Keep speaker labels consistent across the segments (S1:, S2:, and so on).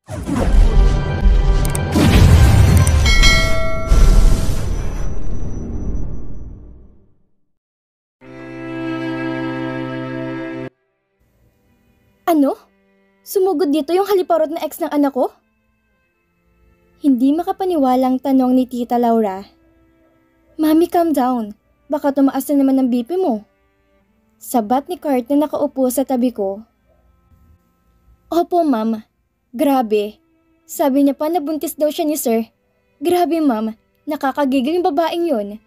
S1: Ano? Sumugod dito yung haliparot na ex ng anak ko? Hindi makapaniwalang tanong ni Tita Laura. Mami, calm down. Baka tumaas na naman ang BP mo. Sabat ni Kurt na nakaupo sa tabi ko. Opo, ma'am. Grabe. Sabi niya pa na buntis daw siya ni sir. Grabe, ma'am. Nakakagigil yung babaeng yun.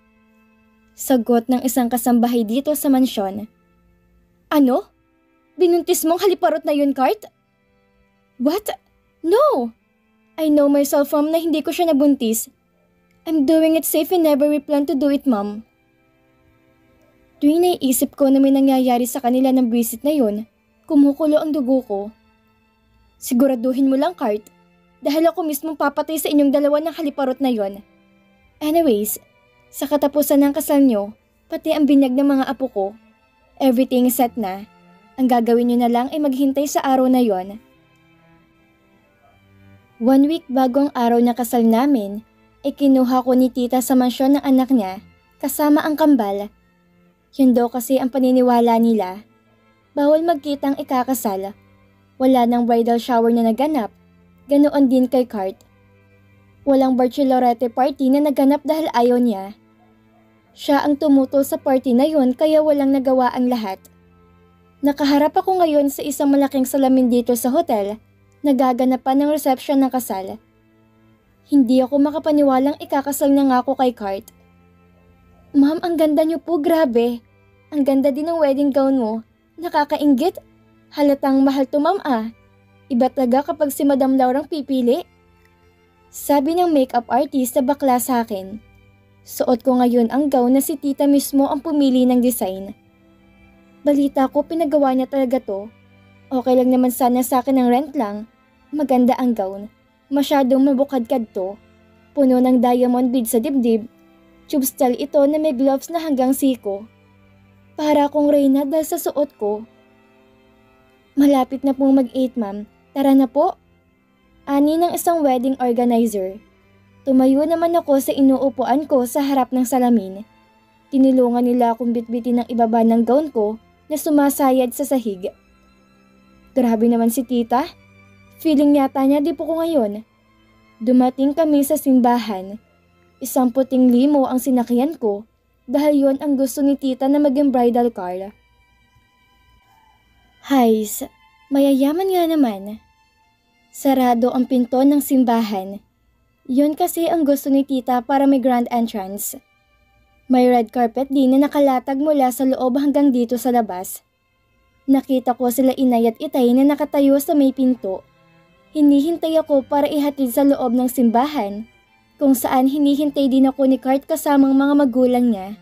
S1: Sagot ng isang kasambahay dito sa mansyon. Ano? Binuntis mong haliparot na yun, Kurt? What? No! I know myself, ma'am, na hindi ko siya nabuntis. I'm doing it safe and never we plan to do it, ma'am. Tuwing naiisip ko na may nangyayari sa kanila ng visit na yun, kumukulo ang dugo ko. Siguraduhin mo lang, Kurt, dahil ako mismong papatay sa inyong dalawa ng haliparot na yon. Anyways, sa katapusan ng kasal nyo, pati ang binyag ng mga apo ko, everything is set na. Ang gagawin nyo na lang ay maghintay sa araw na yon. 1 week bago ang araw na kasal namin, ay kinuha ko ni tita sa mansyon ng anak niya, kasama ang kambal. Yun daw kasi ang paniniwala nila. Bawal magkitang ikakasal. Wala nang bridal shower na naganap. Ganoon din kay Kurt. Walang bachelorette party na naganap dahil ayaw niya. Siya ang tumutol sa party na yon kaya walang nagawa ang lahat. Nakaharap ako ngayon sa isang malaking salamin dito sa hotel, nagaganapan ng reception ng kasal. Hindi ako makapaniwalang ikakasal na nga ako kay Kurt. Ma'am, ang ganda niyo po, grabe. Ang ganda din ng wedding gown mo. Nakakainggit. Halatang mahal to, ma'am ah. Iba talaga kapag si Madam Laurang pipili. Sabi ng makeup artist na bakla sa akin. Suot ko ngayon ang gown na si tita mismo ang pumili ng design. Balita ko pinagawa niya talaga to. Okay lang naman sana sa akin ng rent lang. Maganda ang gown. Masyadong mabukadkad to. Puno ng diamond bead sa dibdib. Tube style ito na may gloves na hanggang siko. Para akong reyna dahil sa suot ko. Malapit na pong mag-8, ma'am. Tara na po. Ani ng isang wedding organizer. Tumayo naman ako sa inuupuan ko sa harap ng salamin. Tinulungan nila akong bitbitin ng ibaba ng gown ko na sumasayad sa sahig. Grabe naman si tita. Feeling yata niya di po ko ngayon. Dumating kami sa simbahan. Isang puting limo ang sinakyan ko dahil yon ang gusto ni tita na maging bridal car. Hays, mayayaman nga naman. Sarado ang pinto ng simbahan. Yon kasi ang gusto ni tita para may grand entrance. May red carpet din na nakalatag mula sa loob hanggang dito sa labas. Nakita ko sila inay at itay na nakatayo sa may pinto. Hinihintay ako para ihatid sa loob ng simbahan, kung saan hinihintay din ako ni Kurt kasamang mga magulang niya.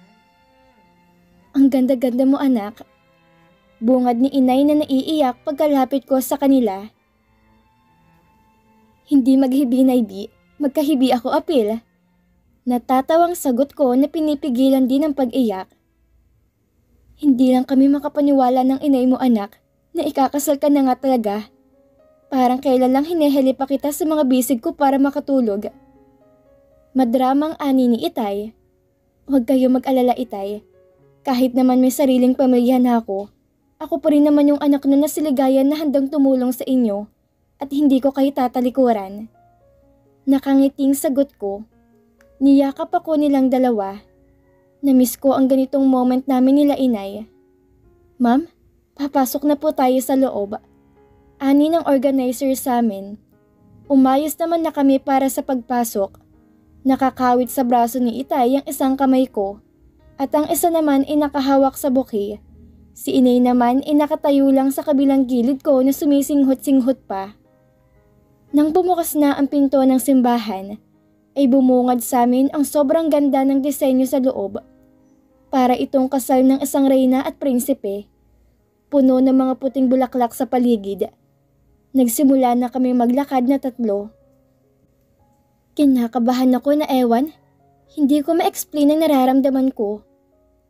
S1: Ang ganda-ganda mo, anak. Bungad ni inay na naiiyak pagkalapit ko sa kanila. Hindi maghibi na ibi, magkahibi ako apil. Natatawang sagot ko na pinipigilan din ang pag-iyak. Hindi lang kami makapaniwala ng inay mo, anak, na ikakasal ka na nga talaga. Parang kailan lang hineheli pa kita sa mga bisig ko para makatulog. Madramang ani ni itay. Huwag kayo mag-alala, itay. Kahit naman may sariling pamilya na ako pa rin naman yung anak na nasiligayan na handang tumulong sa inyo at hindi ko kayo tatalikuran. Nakangiting sagot ko. Niyakap ako nilang dalawa. Namiss ko ang ganitong moment namin nila inay. Ma'am, papasok na po tayo sa loob. Ani ng organizer sa amin. Umayos naman na kami para sa pagpasok. Nakakawit sa braso ni itay ang isang kamay ko at ang isa naman ay nakahawak sa buki. Si inay naman ay nakatayo lang sa kabilang gilid ko na sumisinghot-singhot pa. Nang bumukas na ang pinto ng simbahan, ay bumungad sa amin ang sobrang ganda ng disenyo sa loob. Para itong kasal ng isang reyna at prinsipe. Puno ng mga puting bulaklak sa paligid. Nagsimula na kami maglakad na tatlo. Kinakabahan ako na ewan. Hindi ko ma-explain ang nararamdaman ko.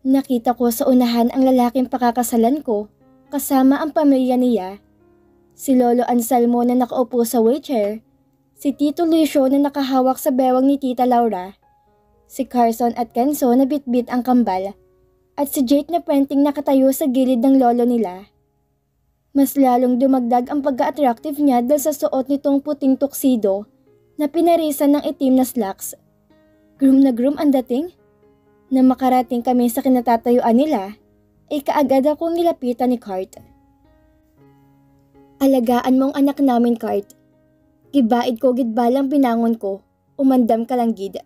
S1: Nakita ko sa unahan ang lalaking pakakasalan ko kasama ang pamilya niya. Si Lolo Anselmo na nakaupo sa wheelchair, si Tito Lucio na nakahawak sa bewang ni Tita Laura, si Carson at Kenzo na bitbit ang kambal, at si Jake na penting nakatayo sa gilid ng lolo nila. Mas lalong dumagdag ang pagka-attractive niya dahil sa suot nitong puting tuxedo na pinarisan ng itim na slacks. Groom na groom ang dating. Na makarating kami sa kinatatayuan nila, ay kaagad akong nilapitan ni Cart. Alagaan mong anak namin, Cart. Gibaid ko gidbalang binangon ko, umandam ka lang gid.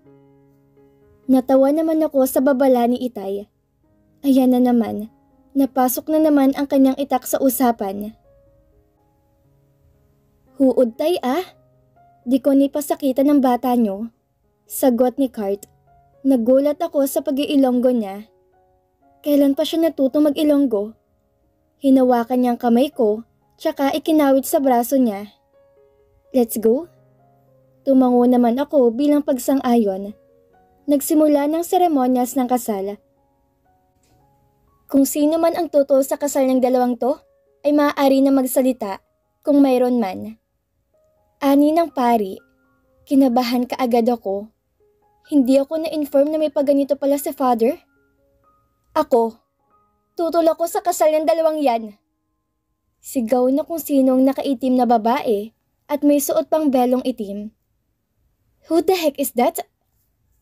S1: Natawa naman ako sa babala ni Itay. Ayan na naman, napasok na naman ang kanyang itak sa usapan. Huod tay di ko ni pasakitan ng bata nyo. Sagot ni Cart. Nagulat ako sa pag-iilonggo niya. Kailan pa siya natuto mag-ilonggo? Hinawakan niyang kamay ko, tsaka ikinawit sa braso niya. Let's go? Tumango naman ako bilang pagsang-ayon. Nagsimula ng seremonyas ng kasal. Kung sino man ang tutol sa kasal ng dalawang to, ay maaari na magsalita kung mayroon man. Ani ng pari, kinabahan kaagad ako. Hindi ako na-inform na may paganito pala si Father. Ako, tutol ako sa kasal ng dalawang yan. Sigaw na kung sinong nakaitim na babae at may suot pang belong itim. Who the heck is that?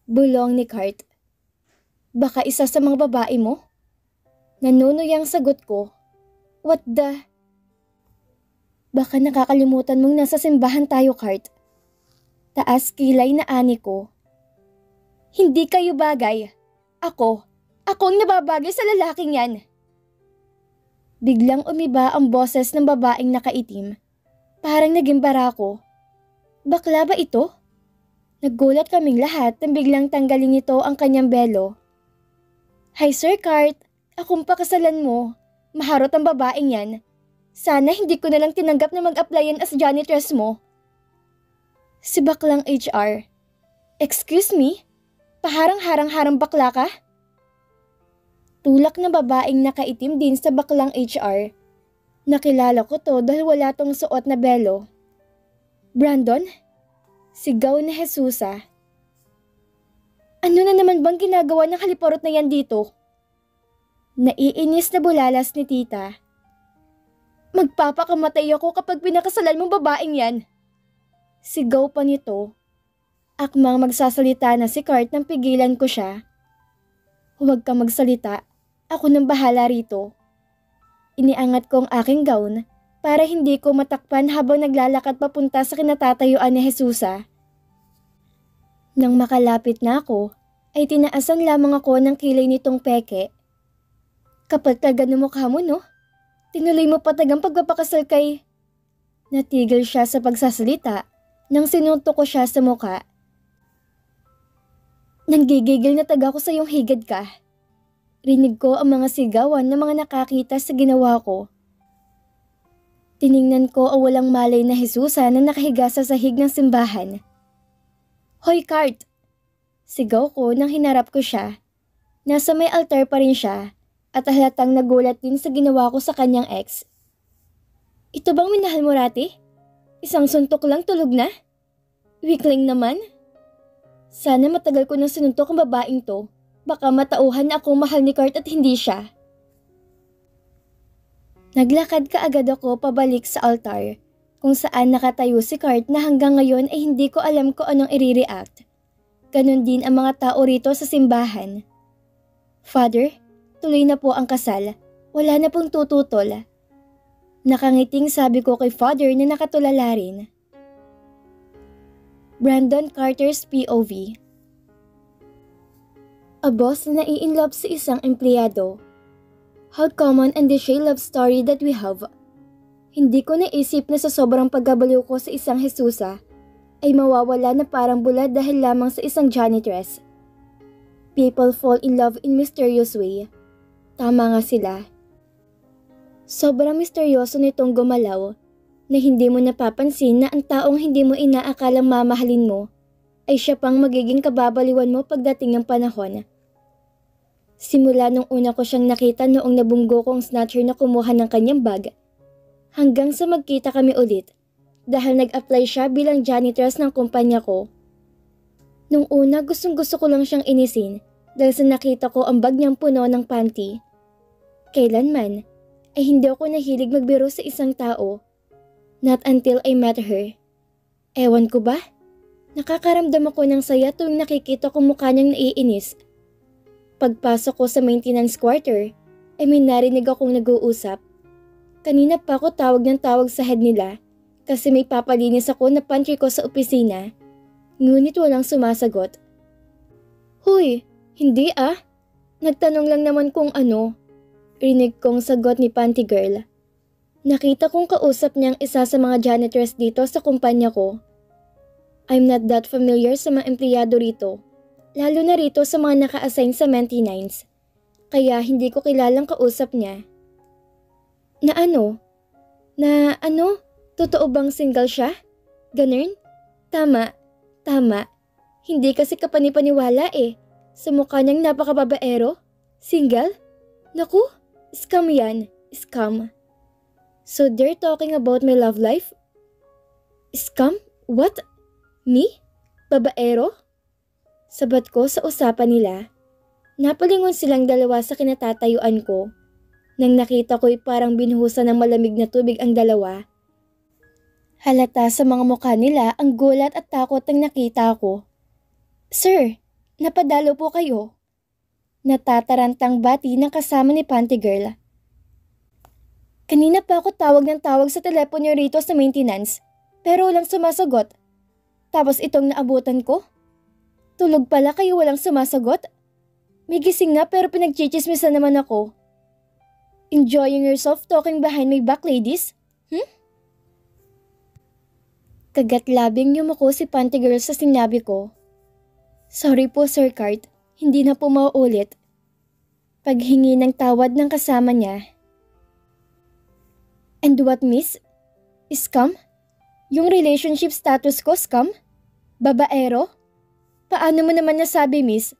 S1: Bulong ni Cart. Baka isa sa mga babae mo? Nanunuyang sagot ko. What the? Baka nakakalimutan mong nasa simbahan tayo, Cart. Taas kilay na ani ko. Hindi kayo bagay. Ako ang nababagay sa lalaking yan. Biglang umiba ang boses ng babaeng nakaitim. Parang naging barako. Bakla ba ito? Naggulat kaming lahat nang biglang tanggalin nito ang kanyang belo. Hi Sir Cart, akong pakasalan mo. Maharot ang babaeng yan. Sana hindi ko nalang tinanggap na mag-applyan as janitress mo. Si baklang HR. Excuse me? Paharang-harang-harang bakla ka? Tulak na babaeng nakaitim din sa baklang HR. Nakilala ko to dahil wala tong suot na belo. Brandon? Sigaw ni Jesusa. Ano na naman bang ginagawa ng haliparot na yan dito? Naiinis na bulalas ni tita. Magpapakamatay ako kapag pinakasalan mong babaeng yan. Sigaw pa nito. Akmang magsasalita na si Cart nang pigilan ko siya. Huwag ka magsalita. Ako nang bahala rito. Iniangat ko ang aking gown para hindi ko matakpan habang naglalakad papunta sa kinatatayuan ni Jesusa. Nang makalapit na ako, ay tinaasan lamang ako ng kilay nitong peke. Kapal talaga ng mukha mo, no? Tinuloy mo pa tagang pagpapakasal kay... Natigil siya sa pagsasalita nang sinuntok ko siya sa mukha. Nanggigigil na taga ko sa iyong higad ka. Rinig ko ang mga sigawan ng mga nakakita sa ginawa ko. Tiningnan ko ang walang malay na Jesusa na nakahiga sa sahig ng simbahan. Hoy Cart! Sigaw ko nang hinarap ko siya. Nasa may altar pa rin siya at halatang nagulat din sa ginawa ko sa kanyang ex. Ito bang minahal mo rati? Isang suntok lang tulog na? Weakling naman? Sana matagal ko nang sinuntok ang babaeng to. Baka matauhan na akong mahal ni Cart at hindi siya. Naglakad kaagad ako pabalik sa altar, kung saan nakatayo si Cart na hanggang ngayon ay hindi ko alam kung anong i-react. Ganon din ang mga tao rito sa simbahan. Father, tuloy na po ang kasal. Wala na pong tututol. Nakangiting sabi ko kay Father na nakatulala rin. Brandon Carter's POV. A boss na nai-inlove sa isang empleyado. How common and cliche love story that we have. Hindi ko naisip na sa sobrang paggabaliw ko sa isang Jesusa ay mawawala na parang bulad dahil lamang sa isang janitress. People fall in love in mysterious way. Tama nga sila. Sobrang misteryoso nitong gumalaw na hindi mo napapansin na ang taong hindi mo inaakalang mamahalin mo ay siya pang magiging kababaliwan mo pagdating ng panahon. Simula nung una ko siyang nakita noong nabunggo kong snatcher na kumuha ng kanyang bag, Hanggang sa magkita kami ulit dahil nag-apply siya bilang janitress ng kumpanya ko. Nung una gustong-gusto ko lang siyang inisin dahil sa nakita ko ang bag niyang puno ng panty. Kailanman ay hindi ako nahilig magbiro sa isang tao. Not until I met her. Ewan ko ba? Nakakaramdam ako ng saya tuwing nakikita ko mukha niyang naiinis. Pagpasok ko sa maintenance quarter ay may narinig akong nag-uusap. Kanina pa ako tawag ng tawag sa head nila kasi may papalinis ako na pantry ko sa opisina. Ngunit walang sumasagot. Huy, hindi ah. Nagtanong lang naman kung ano. Rinig kong sagot ni Panty Girl. Nakita kong kausap niyang isa sa mga janitress dito sa kumpanya ko. I'm not that familiar sa mga empleyado rito, lalo na rito sa mga naka-assign sa maintenance. Kaya hindi ko kilalang kausap niya. Na ano? Totoo bang single siya? Ganun? Tama. Hindi kasi kapanipaniwala eh. Sa mukha niyang napakababaero. Single? Naku, scam yan. Scam. So they're talking about my love life? Scam? What? Me? Babaero? Sabat ko sa usapan nila. Napalingon silang dalawa sa kinatatayuan ko. Nang nakita ko'y parang binuhusan ng malamig na tubig ang dalawa. Halata sa mga mukha nila ang gulat at takot ng nakita ko. Sir, napadalo po kayo. Natatarantang bati ng kasama ni Panty Girl. Kanina pa ako tawag ng tawag sa telepono rito sa maintenance, pero walang sumasagot. Tapos itong naabutan ko? Tulog pala kayo walang sumasagot? May gising nga pero pinagchichismisan naman ako. Enjoying yourself talking behind my back, ladies? Kagat-labing yumuko si Panty Girl sa sinabi ko. Sorry po Sir Cart, hindi na po mauulit. Paghingi ng tawad ng kasama niya. And what miss? Scam? Yung relationship status ko scam? Babaero? Paano mo naman nasabi miss?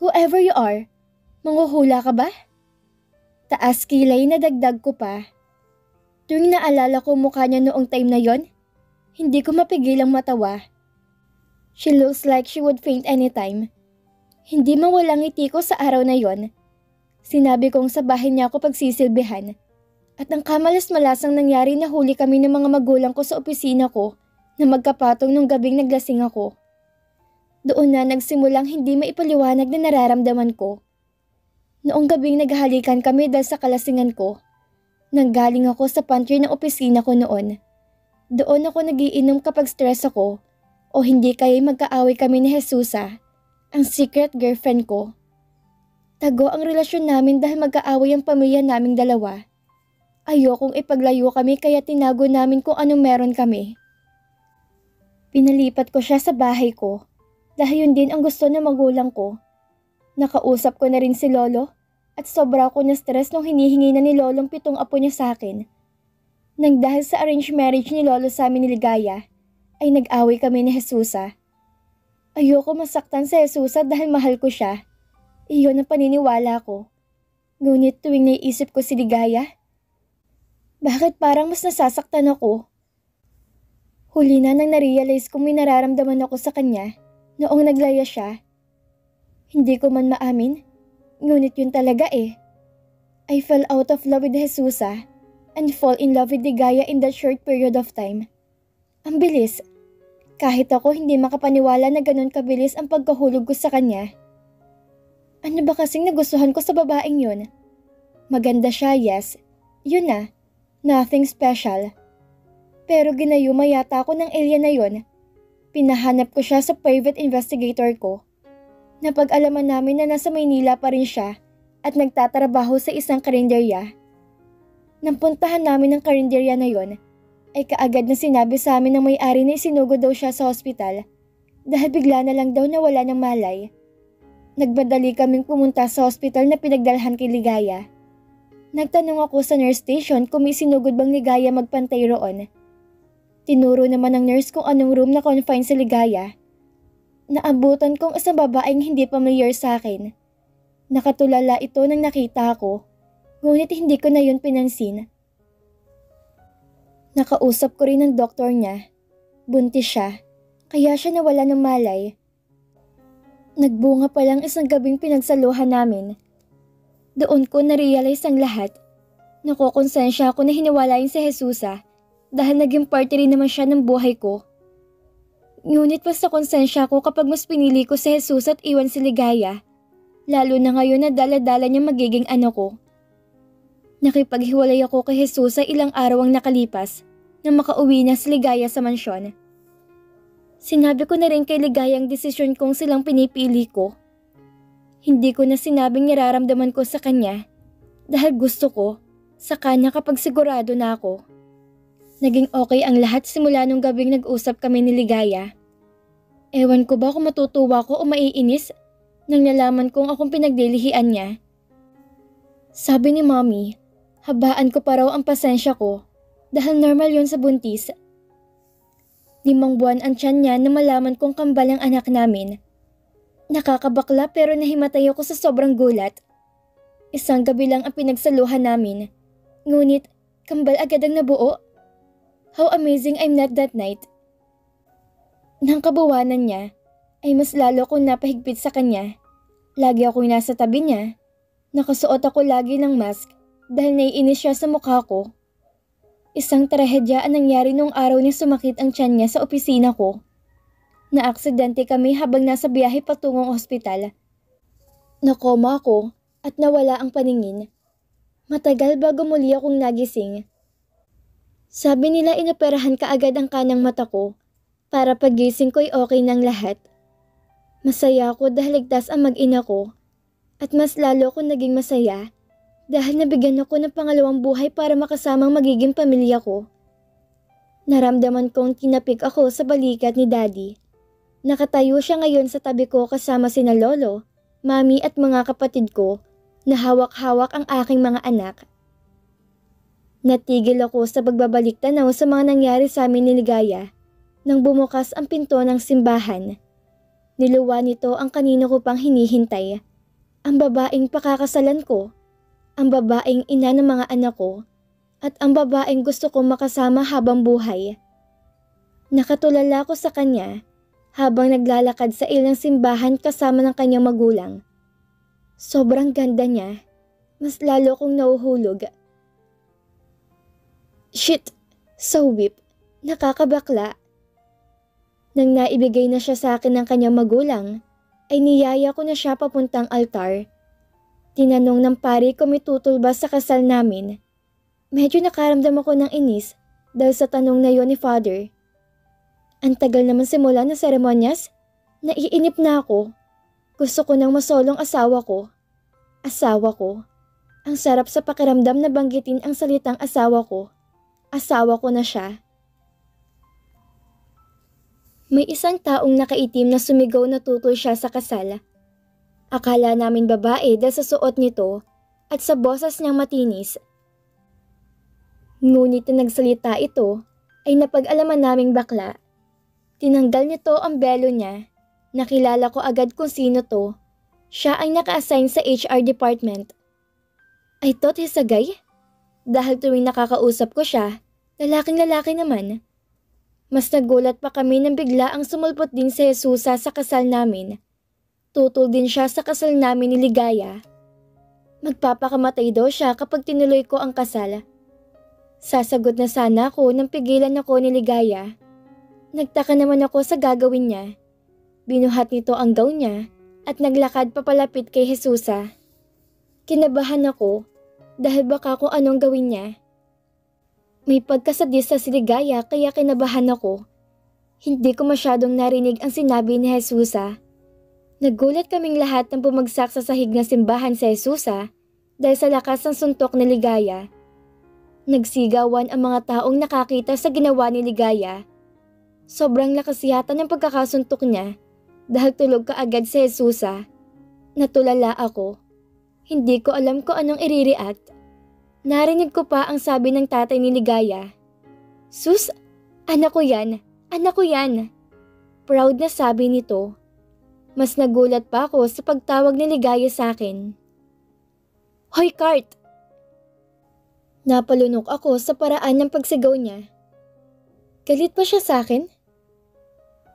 S1: Whoever you are, manghuhula ka ba? Taas kilay na dagdag ko pa. Tuwing naalala ko mukha niya noong time na yon, hindi ko mapigilang matawa. She looks like she would faint anytime. Hindi mawalang ngiti ko sa araw na yon. Sinabi kong sa bahay niya ako pagsisilbihan. At ang kamalas-malasang nangyari na huli kami ng mga magulang ko sa opisina ko na magkapatong nung gabing naglasing ako. Doon na nagsimulang hindi maipaliwanag na nararamdaman ko. Noong gabing naghahalikan kami dahil sa kalasingan ko, nanggaling ako sa pantry ng opisina ko noon. Doon ako nagiinom kapag stress ako o hindi kaya'y magkaaway kami ni Jesusa, ang secret girlfriend ko. Tago ang relasyon namin dahil magkaaway ang pamilya naming dalawa. Ayokong ipaglayo kami kaya tinago namin kung anong meron kami. Pinalipat ko siya sa bahay ko dahil yun din ang gusto ng magulang ko. Nakausap ko na rin si Lolo at sobra ako na stress nung hinihingi na ni Lolong 7 apo niya sa akin. Nang dahil sa arranged marriage ni Lolo sa amin ni Ligaya, ay nag-away kami ni Jesusa. Ayoko masaktan sa Jesusa dahil mahal ko siya. Iyon ang paniniwala ko. Ngunit tuwing naiisip ko si Ligaya, bakit parang mas nasasaktan ako? Huli na nang narealize kong may nararamdaman ako sa kanya noong naglaya siya. Hindi ko man maamin, ngunit yun talaga eh. I fell out of love with Jesusa and fall in love with Ligaya in that short period of time. Ang bilis. Kahit ako hindi makapaniwala na ganun kabilis ang pagkahulog ko sa kanya. Ano ba kasing nagustuhan ko sa babaeng yun? Maganda siya, yes. Yun na. Nothing special. Pero ginayuma yata ako ng alien na yun. Pinahanap ko siya sa private investigator ko. Napag-alaman namin na nasa Maynila pa rin siya at nagtatrabaho sa isang karinderya. Nang puntahan namin ang karinderya na yon, ay kaagad na sinabi sa amin ng may-ari na isinugod daw siya sa ospital dahil bigla na lang daw nawala ng malay. Nagmadali kaming pumunta sa ospital na pinagdalhan kay Ligaya. Nagtanong ako sa nurse station kung may sinugod bang Ligaya magpantay roon. Tinuro naman ng nurse kung anong room na confine si Ligaya. Naabutan kong isang babaeng hindi familiar sa akin. Nakatulala ito nang nakita ko, ngunit hindi ko na yun pinansin. Nakausap ko rin ng doktor niya. Buntis siya, kaya siya nawala ng malay. Nagbunga pa lang isang gabing pinagsaluhan namin. Doon ko na-realize ang lahat. Nakokonsensya ako na hiniwalayin si Jesusa dahil naging parte rin naman siya ng buhay ko. Ngunit mas nakonsensya ko kapag mas pinili ko si Jesus at iwan si Ligaya, lalo na ngayon na dala-dala niya magiging ano ko. Nakipaghiwalay ako kay Jesus sa ilang araw ang nakalipas na makauwi na si Ligaya sa mansyon. Sinabi ko na rin kay Ligaya ang desisyon kong silang pinipili ko. Hindi ko na sinabing nararamdaman ko sa kanya dahil gusto ko sa kanya kapag sigurado na ako. Naging okay ang lahat simula nung gabing nag-usap kami ni Ligaya. Ewan ko ba kung matutuwa ko o maiinis nang nalaman kong akong pinagdilihian niya. Sabi ni Mommy, habaan ko pa raw ang pasensya ko dahil normal yon sa buntis. 5 buwan ang tiyan niya na malaman kong kambal ang anak namin. Nakakabakla pero nahimatay ako sa sobrang gulat. Isang gabi lang ang pinagsaluhan namin. Ngunit kambal agad ang nabuo. How amazing I'm not that night. Nang kabuwanan niya, ay mas lalo akong napahigpit sa kanya. Lagi akong nasa tabi niya. Nakasuot ako lagi ng mask dahil naiinis siya sa mukha ko. Isang trahedya ang nangyari nung araw niya sumakit ang tiyan niya sa opisina ko. Naaksidente kami habang nasa biyahe patungong ospital. Nakoma ako at nawala ang paningin. Matagal bago muli akong nagising. Sabi nila inoperahan kaagad ang kanang mata ko para pagising ko'y okay ng lahat. Masaya ako dahil ligtas ang mag-ina ko at mas lalo akong naging masaya dahil nabigyan ako ng pangalawang buhay para makasamang magiging pamilya ko. Naramdaman kong tinapik ako sa balikat ni Daddy. Nakatayo siya ngayon sa tabi ko kasama sina Lolo, Mami at mga kapatid ko na hawak-hawak ang aking mga anak. Natigil ako sa pagbabalik tanaw sa mga nangyari sa amin ni Ligaya nang bumukas ang pinto ng simbahan. Niluwa nito ang kanino ko pang hinihintay. Ang babaeng pakakasalan ko, ang babaeng ina ng mga anak ko, at ang babaeng gusto kong makasama habang buhay. Nakatulala ko sa kanya habang naglalakad sa ilang simbahan kasama ng kanyang magulang. Sobrang ganda niya. Mas lalo kong nauhulog. Shit! So whip. Nakakabakla. Nang naibigay na siya sa akin ng kanyang magulang, ay niyaya ko na siya papuntang altar. Tinanong ng pari kung may tutol ba sa kasal namin. Medyo nakaramdam ako ng inis dahil sa tanong na yon ni Father. Ang tagal naman simula ng seremonyas, naiinip na ako. Gusto ko nang masolong asawa ko. Asawa ko. Ang sarap sa pakiramdam na banggitin ang salitang asawa ko. Asawa ko na siya. May isang taong nakaitim na sumigaw na tutol siya sa kasal. Akala namin babae dahil sa suot nito at sa boses niyang matinis. Ngunit na nagsalita ito ay napag-alaman naming bakla. Tinanggal nito ang belo niya. Nakilala ko agad kung sino to. Siya ay naka-assign sa HR department. I thought he's a guy. Dahil tuwing nakakausap ko siya, lalaking-lalaki naman. Mas nagulat pa kami nang bigla ang sumulpot din si Jesusa sa kasal namin. Tutol din siya sa kasal namin ni Ligaya. Magpapakamatay daw siya kapag tinuloy ko ang kasal. Sasagot na sana ako nang pigilan ako ni Ligaya. Nagtaka naman ako sa gagawin niya. Binuhat nito ang gown niya at naglakad papalapit kay Jesusa. Kinabahan ako dahil baka kung anong gawin niya. May pagkasadis sa si Ligaya kaya kinabahan ako. Hindi ko masyadong narinig ang sinabi ni Jesusa. Nagulat kaming lahat nang bumagsak sa sahig ng simbahan si Jesusa dahil sa lakas ng suntok ni Ligaya. Nagsigawan ang mga taong nakakita sa ginawa ni Ligaya. Sobrang lakas yata ng pagkakasuntok niya dahil tulog kaagad si Jesusa. Natulala ako. Hindi ko alam kung anong i-react. Narinig ko pa ang sabi ng tatay ni Ligaya. Sus, anak ko yan, anak ko yan. Proud na sabi nito. Mas nagulat pa ako sa pagtawag ni Ligaya sa akin. Hoy Kart! Napalunok ako sa paraan ng pagsigaw niya Galit pa siya sa akin?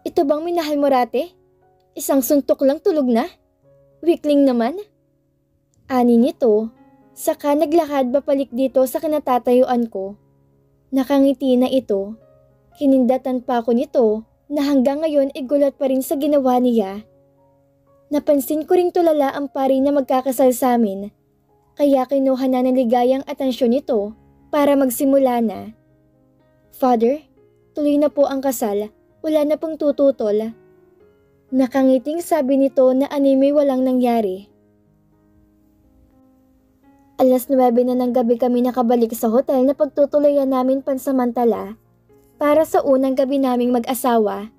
S1: Ito bang minahal mo rate? Isang suntok lang tulog na? Weakling naman? Ani nito, saka naglakad papalik dito sa kinatatayuan ko. Nakangiti na ito. Kinindatan pa ako nito na hanggang ngayon ay gulat pa rin sa ginawa niya. Napansin ko ring tulala ang pari na magkakasal sa amin. Kaya kinuha na ng ligayang atensyon nito para magsimula na. Father, tuloy na po ang kasal. Wala na pong tututol. Nakangiting sabi nito na anime walang nangyari. Alas 9 na ng gabi kami nakabalik sa hotel na pagtutulayan namin pansamantala para sa unang gabi naming mag-asawa.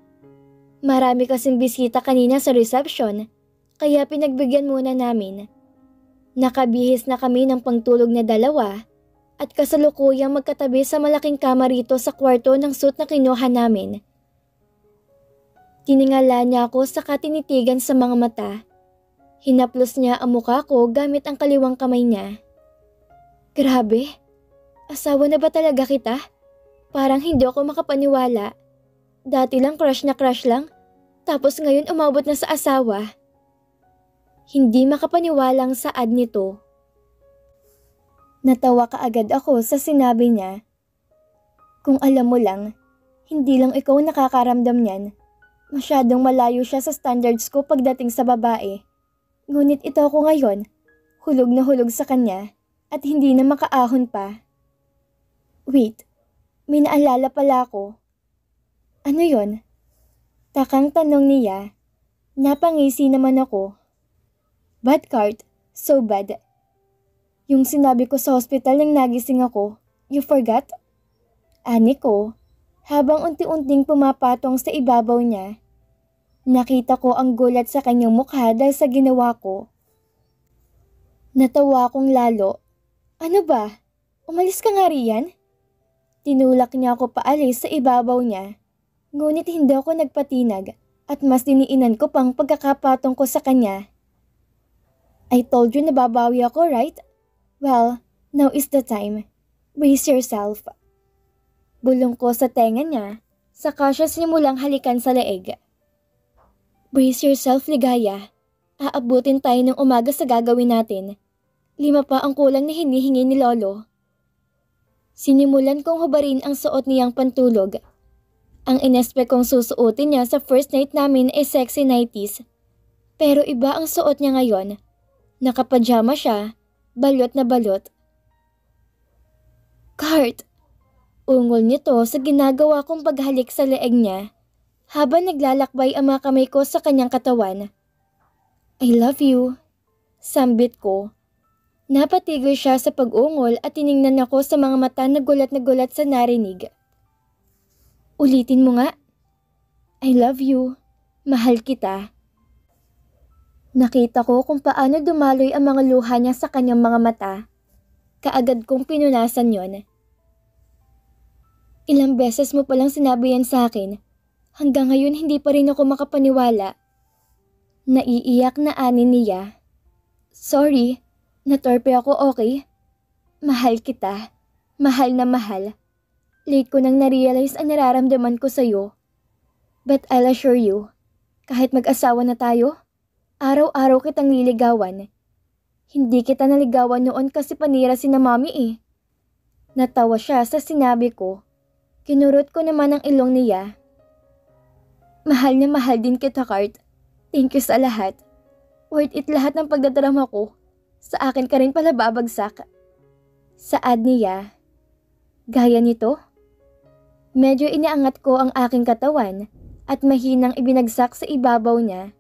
S1: Marami kasing bisita kanina sa reception, kaya pinagbigyan muna namin. Nakabihis na kami ng pangtulog na 2 at kasalukuyang magkatabi sa malaking kama rito sa kwarto ng suit na kinuha namin. Tiningala niya ako saka tinitigan sa mga mata. Hinaplos niya ang mukha ko gamit ang kaliwang kamay niya. Grabe, asawa na ba talaga kita? Parang hindi ako makapaniwala. Dati lang crush na crush lang, tapos ngayon umabot na sa asawa. Hindi makapaniwalang saad nito. Natawa kaagad ako sa sinabi niya. Kung alam mo lang, hindi lang ikaw nakakaramdam niyan. Masyadong malayo siya sa standards ko pagdating sa babae. Ngunit ito ako ngayon, hulog na hulog sa kanya at hindi na makaahon pa. Wait, may naalala pala ako. Ano yon? Takang tanong niya. Napangisi naman ako. Bad Cart, so bad. Yung sinabi ko sa hospital nang nagising ako, you forgot? Ani ko. Habang unti-unting pumapatong sa ibabaw niya, nakita ko ang gulat sa kanyang mukha dahil sa ginawa ko. Natawa akong lalo. Ano ba? Umalis ka nga riyan? Tinulak niya ako paalis sa ibabaw niya. Ngunit hindi ako nagpatinag at mas diniinan ko pang pagkakapatong ko sa kanya. I told you na babawi ako, right? Well, now is the time. Brace yourself. Bulong ko sa tenga niya, saka siya simulang halikan sa leeg. Brace yourself, Ligaya. Aabutin tayo ng umaga sa gagawin natin. 5 pa ang kulang na hinihingi ni Lolo. Sinimulan kong hubarin ang suot niyang pantulog. Ang inespe kong susuotin niya sa first night namin ay sexy nighties. Pero iba ang suot niya ngayon. Nakapajama siya, balot na balot. Cart! Ungol nito sa ginagawa kong paghalik sa leeg niya habang naglalakbay ang mga kamay ko sa kanyang katawan. I love you, sambit ko. Napatigil siya sa pag-ungol at tiningnan ako sa mga mata na gulat sa narinig. Ulitin mo nga. I love you, mahal kita. Nakita ko kung paano dumaloy ang mga luha niya sa kanyang mga mata. Kaagad kong pinunasan yon. Ilang beses mo palang sinabi yan sa akin. Hanggang ngayon hindi pa rin ako makapaniwala. Naiiyak na ani niya. Sorry, natorpe ako, okay? Mahal kita. Mahal na mahal. Late ko nang na-realize ang nararamdaman ko sa'yo. But I'll assure you, kahit mag-asawa na tayo, araw-araw kitang liligawan. Hindi kita naligawan noon kasi panira si na mami eh. Natawa siya sa sinabi ko. Kinurot ko naman ang ilong niya. Mahal na mahal din kita, Cart. Thank you sa lahat. Worth it lahat ng pagdadrama ko. Sa akin ka rin pala babagsak. Saad niya. Gaya nito? Medyo iniangat ko ang aking katawan at mahinang ibinagsak sa ibabaw niya.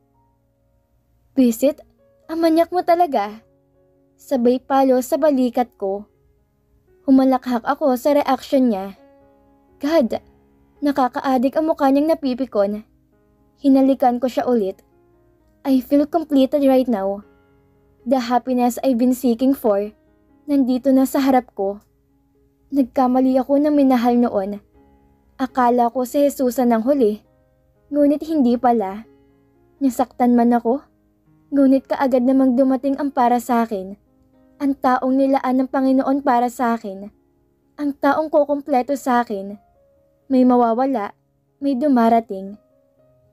S1: Visit, ang manyak mo talaga. Sabay palo sa balikat ko. Humalakhak ako sa reaksyon niya. God, nakakaadik ang mukha niyang napipikon. Hinalikan ko siya ulit. I feel completed right now. The happiness I've been seeking for, nandito na sa harap ko. Nagkamali ako ng minahal noon. Akala ko si Jesusan ng huli. Ngunit hindi pala. Nasaktan man ako. Ngunit kaagad namang dumating ang para sa akin. Ang taong nilaan ng Panginoon para sa akin. Ang taong kukumpleto sa akin. May mawawala, may dumarating.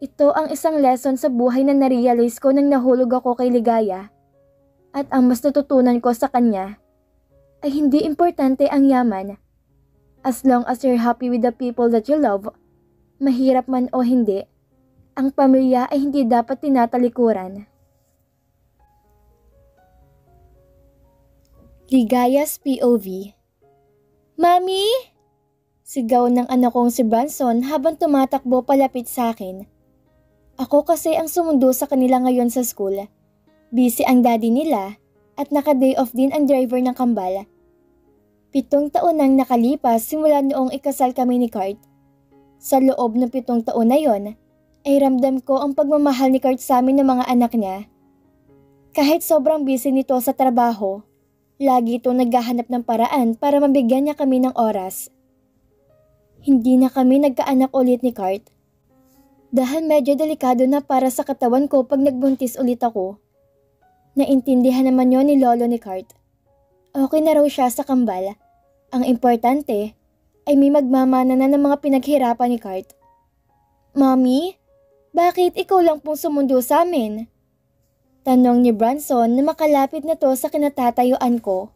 S1: Ito ang isang lesson sa buhay na narealize ko nang nahulog ako kay Ligaya. At ang mas natutunan ko sa kanya ay hindi importante ang yaman. As long as you're happy with the people that you love, mahirap man o hindi, ang pamilya ay hindi dapat tinatalikuran. Ligaya's POV. Mami! Sigaw ng anak kong si Branson habang tumatakbo palapit sa akin. Ako kasi ang sumundo sa kanila ngayon sa school. Busy ang daddy nila at naka-day off din ang driver ng kambal. 7 taon nang nakalipas simula noong ikasal kami ni Kurt. Sa loob ng 7 taon na yon, ay ramdam ko ang pagmamahal ni Kurt sa amin ng mga anak niya. Kahit sobrang busy nito sa trabaho, lagi itong naghahanap ng paraan para mabigyan niya kami ng oras. Hindi na kami nagkaanak ulit ni Kurt. Dahil medyo delikado na para sa katawan ko pag nagbuntis ulit ako. Naintindihan naman yon ni lolo ni Kurt. Okay na raw siya sa kambal. Ang importante ay may magmamana na ng mga pinaghirapan ni Kurt. Mommy, bakit ikaw lang pong sumundo sa amin? Tanong ni Branson na makalapit na to sa kinatatayuan ko.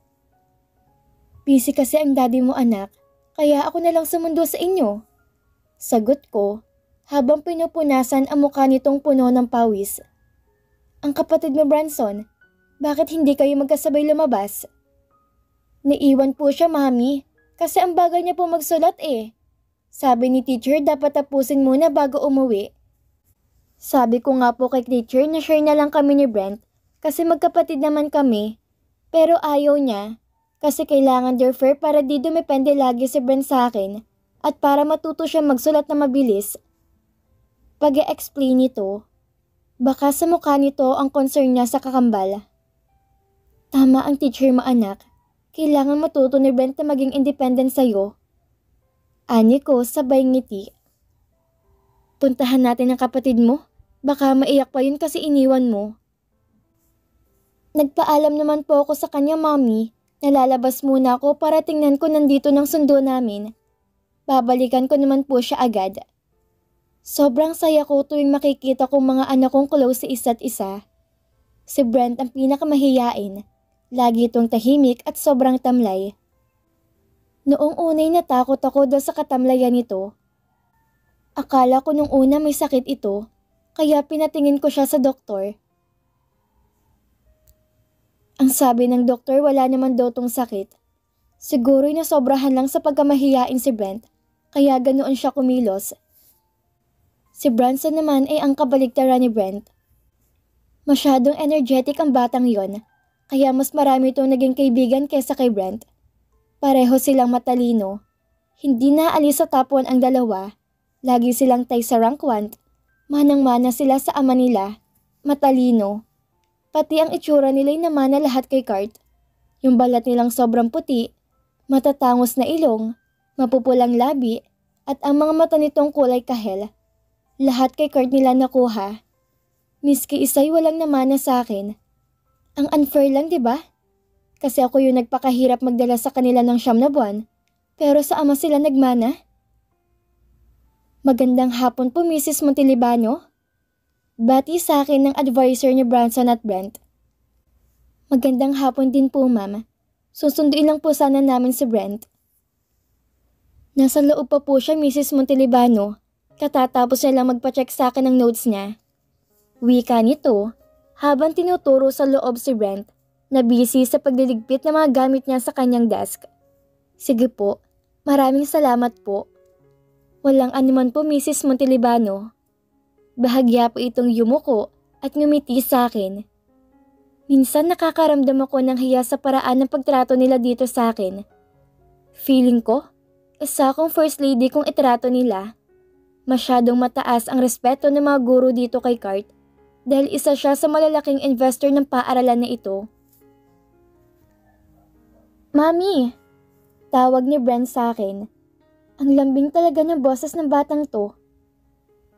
S1: Busy kasi ang daddy mo anak, kaya ako na lang sumundo sa inyo. Sagot ko habang pinupunasan ang mukha nitong puno ng pawis. Ang kapatid mo Branson, bakit hindi kayo magkasabay lumabas? Naiwan po siya mami, kasi ang bagal niya po magsulat eh. Sabi ni teacher dapat tapusin muna bago umuwi. Sabi ko nga po kay teacher na share na lang kami ni Brent kasi magkapatid naman kami. Pero ayaw niya kasi kailangan they're fair para di dumepende lagi si Brent sa akin at para matuto siya magsulat na mabilis. Pag-e-explain nito, baka sa mukha nito ang concern niya sa kakambal. Tama ang teacher mo anak, kailangan matuto ni Brent na maging independent sa'yo. Ani ko sabay ngiti. Puntahan natin ang kapatid mo, baka maiyak pa yun kasi iniwan mo. Nagpaalam naman po ako sa kanya mami, nalalabas muna ako para tingnan ko nandito ng sundo namin. Babalikan ko naman po siya agad. Sobrang saya ko tuwing makikita kong mga anak kong close sa isa't isa. Si Brent ang pinakamahiyain. Lagi itong tahimik at sobrang tamlay. Noong unay natakot ako dahil sa katamlayan nito. Akala ko nung una may sakit ito, kaya pinatingin ko siya sa doktor. Ang sabi ng doktor wala naman daw tong sakit. Siguro'y nasobrahan lang sa pagkamahiyain si Brent, kaya ganoon siya kumilos. Si Branson naman ay ang kabaligtaran ni Brent. Masyadong energetic ang batang yon, kaya mas marami itong naging kaibigan kesa kay Brent. Pareho silang matalino. Hindi naalis sa top 1 ang dalawa. Lagi silang tie sa rank 1. Manang-mana sila sa ama nila. Matalino. Pati ang itsura nila'y namana lahat kay Kurt. Yung balat nilang sobrang puti, matatangos na ilong, mapupulang labi, at ang mga mata nitong kulay kahel. Lahat kay Kurt nila nakuha. Miski isa'y walang namana sa akin. Ang unfair lang, di ba? Kasi ako yung nagpakahirap magdala sa kanila ng 9 na buwan, pero sa ama sila nagmana. Magandang hapon po, Mrs. Montalibano. Bati sa akin ng advisor ni Branson at Brent. Magandang hapon din po, ma'am. Susunduin lang po sana namin si Brent. Nasa loob pa po siya, Mrs. Montalibano. Katatapos niya lang magpa-check sa akin ng notes niya. Wika nito, habang tinuturo sa loob si Brent, na busy sa pagliligpit ng mga gamit niya sa kanyang desk. Sige po, maraming salamat po. Walang anuman po, Mrs. Montalibano. Bahagya po itong yumuko at ngumiti sa akin. Minsan nakakaramdam ako ng hiya sa paraan ng pagtrato nila dito sa akin. Feeling ko, isa akong first lady kung itrato nila. Masyadong mataas ang respeto ng mga guro dito kay Kurt dahil isa siya sa malalaking investor ng paaralan na ito. Mami! Tawag ni Brent sa akin. Ang lambing talaga ng boses ng batang to.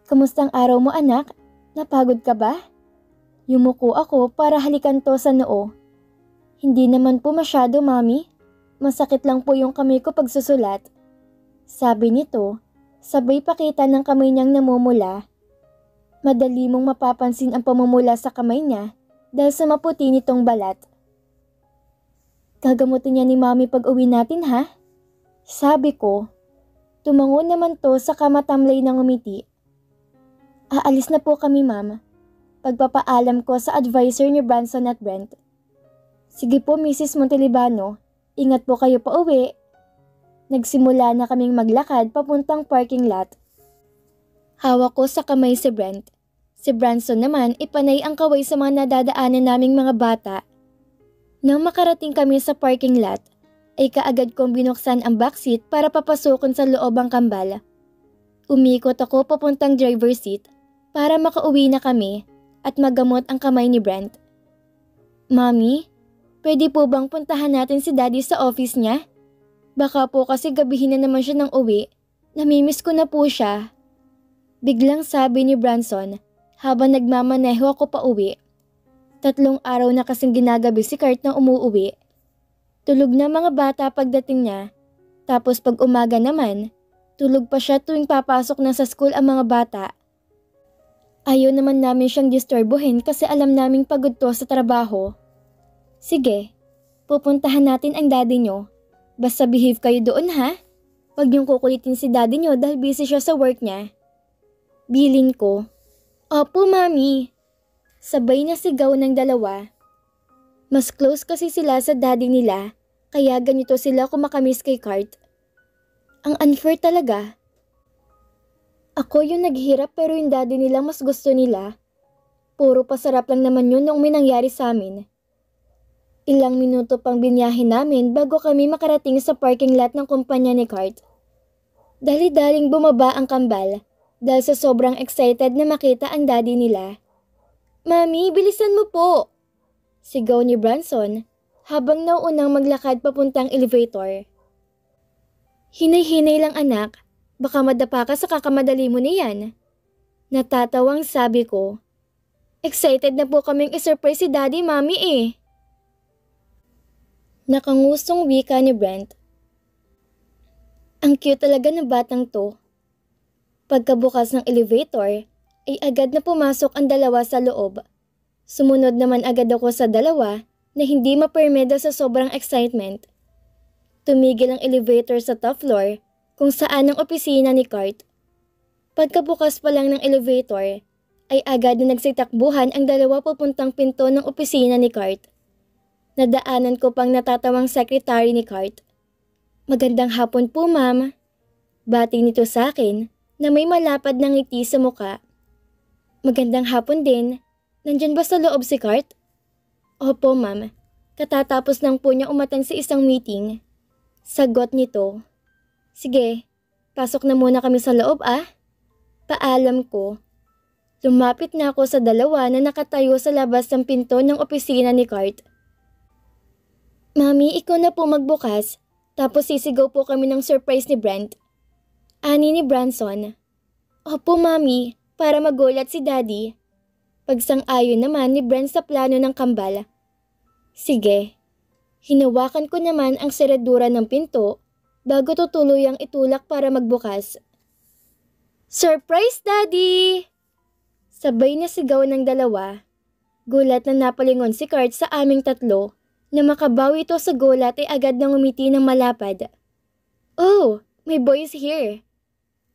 S1: Kamustang araw mo anak? Napagod ka ba? Yumuko ako para halikan to sa noo. Hindi naman po masyado mami. Masakit lang po yung kamay ko pag susulat. Sabi nito Sabay pakita ng kamay niyang namumula. Madali mong mapapansin ang pamumula sa kamay niya dahil sa maputi nitong balat. Gagamutin niya ni Mami pag uwi natin ha? Sabi ko. Tumango naman to sa kamatamlay ng umiti. Aalis na po kami ma'am. Pagpapaalam ko sa advisor ni Branson at Brent. Sige po Mrs. Montalibano, ingat po kayo pa uwi. Nagsimula na kaming maglakad papuntang parking lot. Hawak ko sa kamay si Brent. Si Branson naman ipanay ang kaway sa mga nadadaanan naming mga bata. Nang makarating kami sa parking lot, ay kaagad kong binuksan ang backseat para papasukin sa loob ang kambal. Umikot ako papuntang driver seat para makauwi na kami at magamot ang kamay ni Brent. Mami, pwede po bang puntahan natin si Daddy sa office niya? Baka po kasi gabihin na naman siya ng uwi. Namimiss ko na po siya. Biglang sabi ni Branson habang nagmamaneho ako pa uwi. 3 araw na kasing ginagabi si Kurt na umuuwi. Tulog na mga bata pagdating niya. Tapos pag umaga naman, tulog pa siya tuwing papasok na sa school ang mga bata. Ayaw naman namin siyang disturbuhin kasi alam naming pagod to sa trabaho. Sige, pupuntahan natin ang daddy niyo. Basta behave kayo doon ha. Huwag niyong kukulitin si daddy niyo dahil busy siya sa work niya. Bilin ko. Opo mami. Sabay na sigaw ng dalawa. Mas close kasi sila sa daddy nila, kaya ganito sila kumakamis kay Kurt. Ang unfair talaga. Ako yung naghirap pero yung daddy nila mas gusto nila. Puro pasarap lang naman yun nung may nangyari sa amin. Ilang minuto pang binyahin namin bago kami makarating sa parking lot ng kumpanya ni Kurt. Dali-daling bumaba ang kambal dahil sa sobrang excited na makita ang daddy nila. Mami, bilisan mo po! Sigaw ni Branson habang nauunang maglakad papuntang elevator. Hinay-hinay lang anak, baka madapa ka sa kakamadali mo niyan. Natatawang sabi ko. Excited na po kaming isurprise si daddy mami eh. Nakangusong wika ni Brent. Ang cute talaga ng batang to. Pagkabukas ng elevator, ay agad na pumasok ang dalawa sa loob. Sumunod naman agad ako sa dalawa na hindi mapermeda sa sobrang excitement. Tumigil ang elevator sa top floor kung saan ang opisina ni Kurt. Pagkabukas pa lang ng elevator, ay agad na nagsitakbuhan ang dalawa papuntang pinto ng opisina ni Kurt. Nadaanan ko pang natatawang secretary ni Kurt. Magandang hapon po ma'am. Bati nito sa akin na may malapad na ngiti sa muka. Magandang hapon din. Nandyan ba sa loob si Kurt? Opo ma'am. Katatapos lang po niya umattend sa isang meeting. Sagot nito. Sige, pasok na muna kami sa loob ah. Paalam ko. Lumapit na ako sa dalawa na nakatayo sa labas ng pinto ng opisina ni Kurt. Mami, ikaw na po magbukas, tapos sisigaw po kami ng surprise ni Brent. Ani ni Branson. Opo mami, para magulat si daddy. Pagsang-ayon naman ni Brent sa plano ng kambal. Sige. Hinawakan ko naman ang seradura ng pinto bago tutuluyang itulak para magbukas. Surprise daddy! Sabay na sigaw ng dalawa. Gulat na napalingon si Kurt sa aming tatlo. Na makabawi ito sa gulat ay agad nang umiti ng malapad. Oh, my boy is here.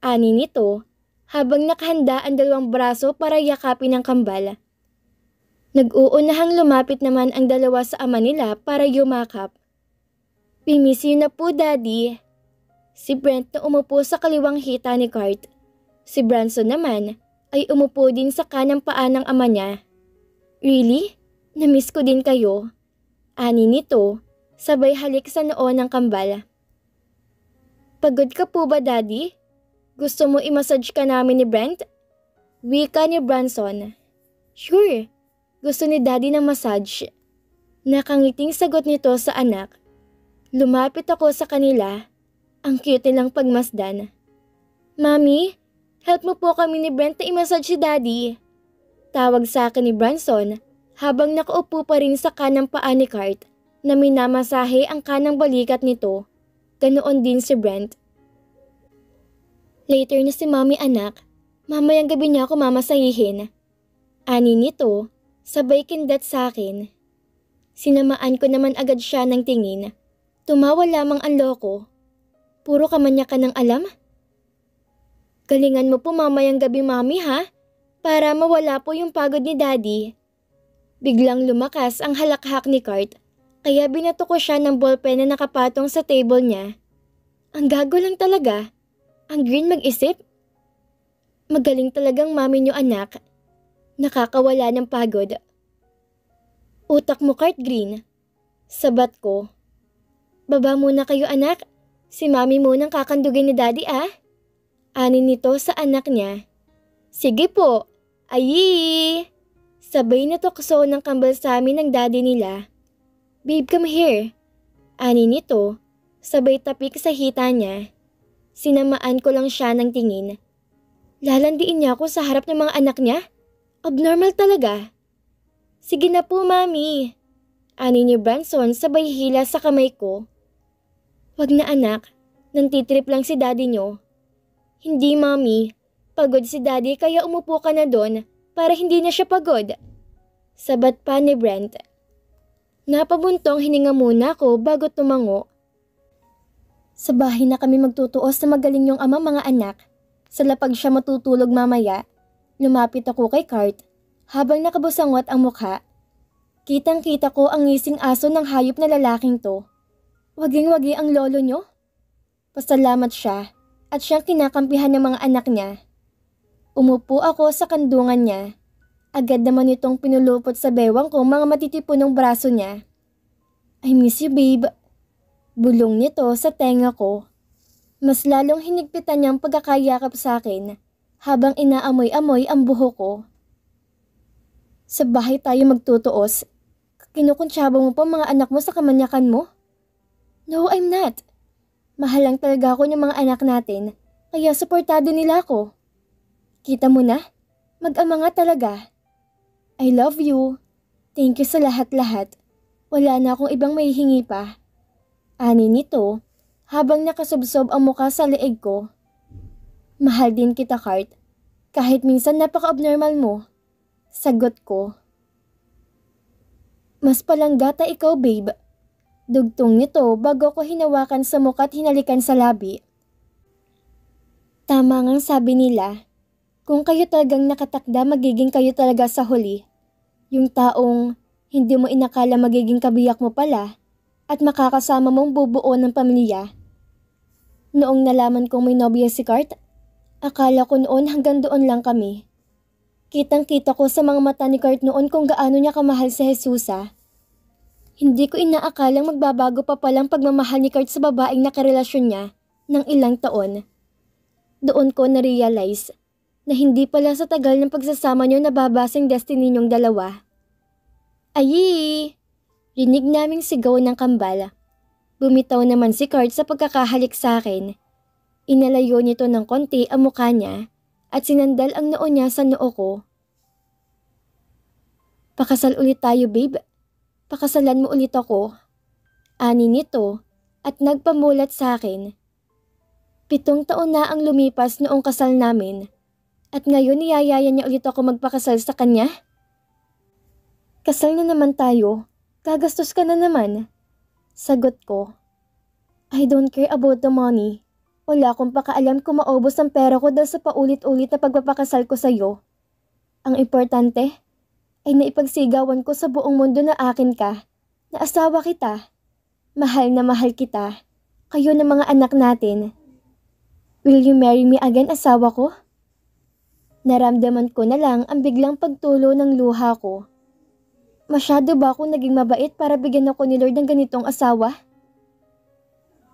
S1: Ani nito, habang nakahanda ang dalawang braso para yakapin ang kambal. Nag-uunahang lumapit naman ang dalawa sa ama nila para yumakap. We miss you na po, Daddy. Si Brent na umupo sa kaliwang hita ni Kurt. Si Branson naman ay umupo din sa kanang paa ng ama niya. Really? Na-miss ko din kayo. Ani nito, sabay halik sa noo ng kambal. Pagod ka po ba, Daddy? Gusto mo i-massage ka namin ni Brent? Wika ni Branson. Sure, gusto ni Daddy ng massage. Nakangiting sagot nito sa anak. Lumapit ako sa kanila. Ang cute nilang pagmasdan. Mami, help mo po kami ni Brent na i-massage si Daddy. Tawag sa akin ni Branson. Habang nakaupo pa rin sa kanang paa ni Kurt na minamasahe ang kanang balikat nito, ganoon din si Brent. Later na si Mommy anak, mamayang gabi niya ako mamasahihin. Ani nito, sabay kindat sa akin. Sinamaan ko naman agad siya ng tingin. Tumawa lamang ang loko. Puro kamanya ka ng alam? Galingan mo po mamayang gabi Mommy ha, para mawala po yung pagod ni Daddy. Biglang lumakas ang halakhak ni Kurt, kaya binato ko siya ng ballpen na nakapatong sa table niya. Ang gago lang talaga. Ang green mag-isip. Magaling talagang mami niyo anak. Nakakawala ng pagod. Utak mo Kurt Green. Sabat ko. Baba muna kayo anak. Si mami munang kakandugin ni Daddy ah. Ani nito sa anak niya. Sige po. Ayi! Sabay na tukso ng kambal sa amin ng daddy nila. Babe, come here. Ani nito, sabay tapik sa hita niya. Sinamaan ko lang siya ng tingin. Lalandiin niya ako sa harap ng mga anak niya? Abnormal talaga. Sige na po, Mami. Ani ni Branson sabay hila sa kamay ko. Wag na anak, nantitrip lang si daddy niyo. Hindi, Mami. Pagod si daddy kaya umupo ka na doon para hindi na siya pagod. Sabat pa ni Brent. Napabuntong hininga muna ako bago tumango. Sa bahay na kami magtutuos na magaling yung ama mga anak. Sa lapag siya matutulog mamaya. Lumapit ako kay Kurt habang nakabusangot ang mukha. Kitang-kita ko ang ngising aso ng hayop na lalaking to. Waging-wagi ang lolo nyo. Pasalamat siya at siyang kinakampihan ng mga anak niya. Umupo ako sa kandungan niya. Agad naman itong pinulupot sa bewang ko mga matitipon ng braso niya. I miss you babe. Bulong nito sa tenga ko. Mas lalong hinigpitan niyang pagkakayakap sa akin habang inaamoy-amoy ang buho ko. Sa bahay tayo magtutuos. Kinukuntsaba mo pa mga anak mo sa kamanyakan mo? No, I'm not. Mahal lang talaga ako ng mga anak natin, kaya suportado nila ako. Kita mo na? Mag-ama nga talaga. I love you. Thank you sa lahat-lahat. Wala na akong ibang mahihingi pa. Ani nito, habang nakasubsob ang mukha sa leeg ko. Mahal din kita, Kurt. Kahit minsan napaka-abnormal mo. Sagot ko. Mas palanggata ikaw, babe. Dugtong nito bago ko hinawakan sa mukha at hinalikan sa labi. Tama ngang sabi nila. Kung kayo talagang nakatakda, magiging kayo talaga sa huli. Yung taong hindi mo inakala magiging kabiyak mo pala at makakasama mong bubuo ng pamilya. Noong nalaman kong may nobya si Kurt, akala ko noon hanggang doon lang kami. Kitang-kita ko sa mga mata ni Kurt noon kung gaano niya kamahal si Jesusa. Hindi ko inaakalang magbabago pa palang pagmamahal ni Kurt sa babaeng nakarelasyon niya ng ilang taon. Doon ko na-realize na hindi pala sa tagal ng pagsasama niyo nababasang destiny niyong dalawa. Ayi! Rinig naming sigaw ng kambal. Bumitaw naman si Kurt sa pagkakahalik sa akin. Inalayo nito ng konti ang mukha niya at sinandal ang noo niya sa noo ko. Pakasal ulit tayo, babe. Pakasalan mo ulit ako. Ani nito at nagpamulat sa akin. 7 taon na ang lumipas noong kasal namin. At ngayon niyayaya niya ulit ako magpakasal sa kanya? Kasal na naman tayo. Gagastos ka na naman. Sagot ko. I don't care about the money. Wala akong pakaalam kung maubos ang pera ko dahil sa paulit-ulit na pagpapakasal ko sa'yo. Ang importante ay naipagsigawan ko sa buong mundo na akin ka, na asawa kita. Mahal na mahal kita. Kayo na mga anak natin. Will you marry me again, asawa ko? Naramdaman ko na lang ang biglang pagtulo ng luha ko. Masyado ba akong naging mabait para bigyan ako ni Lord ng ganitong asawa?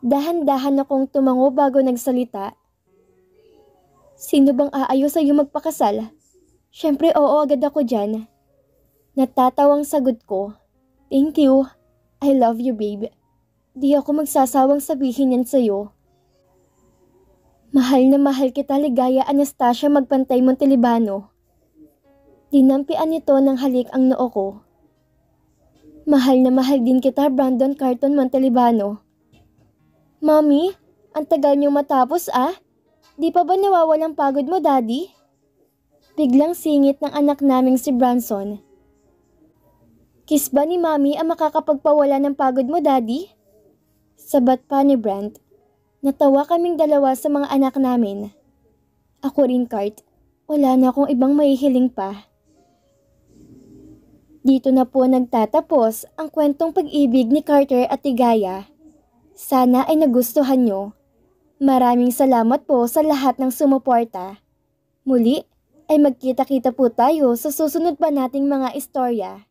S1: Dahan-dahan akong tumango bago nagsalita. Sino bang aayos sa'yo magpakasal? Siyempre oo agad ako dyan. Natatawang sagot ko. Thank you. I love you, babe. Di ako magsasawang sabihin yan sa'yo. Mahal na mahal kita, Ligaya Anastasia Magpantay Montelibano. Dinampian nito ng halik ang noo ko. Mahal na mahal din kita, Brandon Carton Montelibano. Mami, ang tagal niyo matapos ah. Di pa ba nawawalang pagod mo, Daddy? Biglang singit ng anak naming si Branson. Kiss ba ni Mami ang makakapagpawala ng pagod mo, Daddy? Sabat pa ni Brent. Natawa kaming dalawa sa mga anak namin. Ako rin, Kurt. Wala na akong ibang mahihiling pa. Dito na po nagtatapos ang kwentong pag-ibig ni Carter at Tigaya. Sana ay nagustuhan nyo. Maraming salamat po sa lahat ng sumuporta. Muli ay magkita-kita po tayo sa susunod pa nating mga istorya.